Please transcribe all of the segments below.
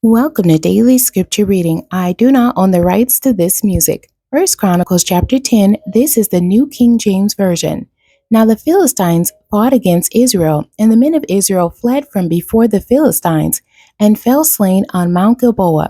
Welcome to Daily Scripture Reading. I do not own the rights to this music. First Chronicles chapter 10. This is the New King James Version. Now the Philistines fought against Israel, and the men of Israel fled from before the Philistines, and fell slain on Mount Gilboa.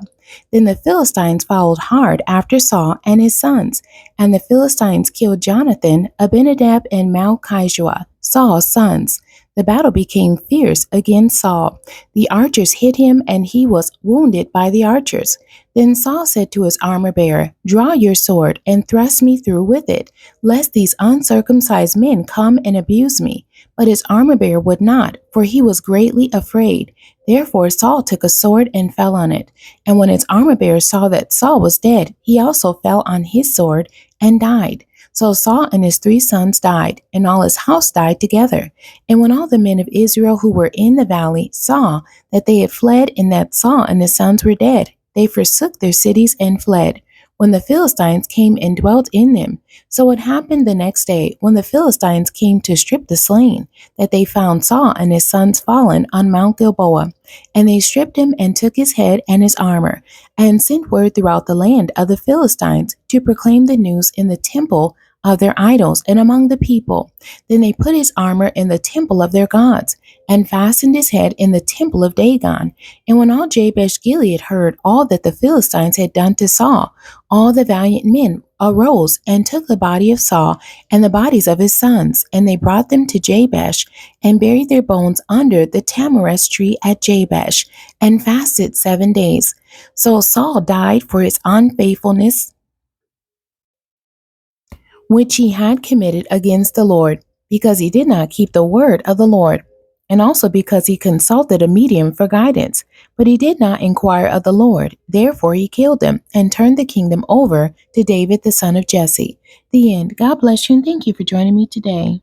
Then the Philistines followed hard after Saul and his sons, and the Philistines killed Jonathan, Abinadab, and Malchijah, Saul's sons. The battle became fierce against Saul. The archers hit him, and he was wounded by the archers. Then Saul said to his armor-bearer, "Draw your sword, and thrust me through with it, lest these uncircumcised men come and abuse me." But his armor-bearer would not, for he was greatly afraid. Therefore Saul took a sword and fell on it. And when his armor-bearer saw that Saul was dead, he also fell on his sword and died. So Saul and his 3 sons died, and all his house died together. And when all the men of Israel who were in the valley saw that they had fled, and that Saul and his sons were dead, they forsook their cities and fled, when the Philistines came and dwelt in them. So it happened the next day, when the Philistines came to strip the slain, that they found Saul and his sons fallen on Mount Gilboa. And they stripped him and took his head and his armor, and sent word throughout the land of the Philistines to proclaim the news in the temple of their idols and among the people. Then they put his armor in the temple of their gods, and fastened his head in the temple of Dagon. And when all Jabesh Gilead heard all that the Philistines had done to Saul, all the valiant men arose and took the body of Saul and the bodies of his sons, and they brought them to Jabesh, and buried their bones under the tamarisk tree at Jabesh, and fasted 7 days. So Saul died for his unfaithfulness which he had committed against the Lord, because he did not keep the word of the Lord, and also because he consulted a medium for guidance. But he did not inquire of the Lord. Therefore he killed him, and turned the kingdom over to David the son of Jesse. The end. God bless you, and thank you for joining me today.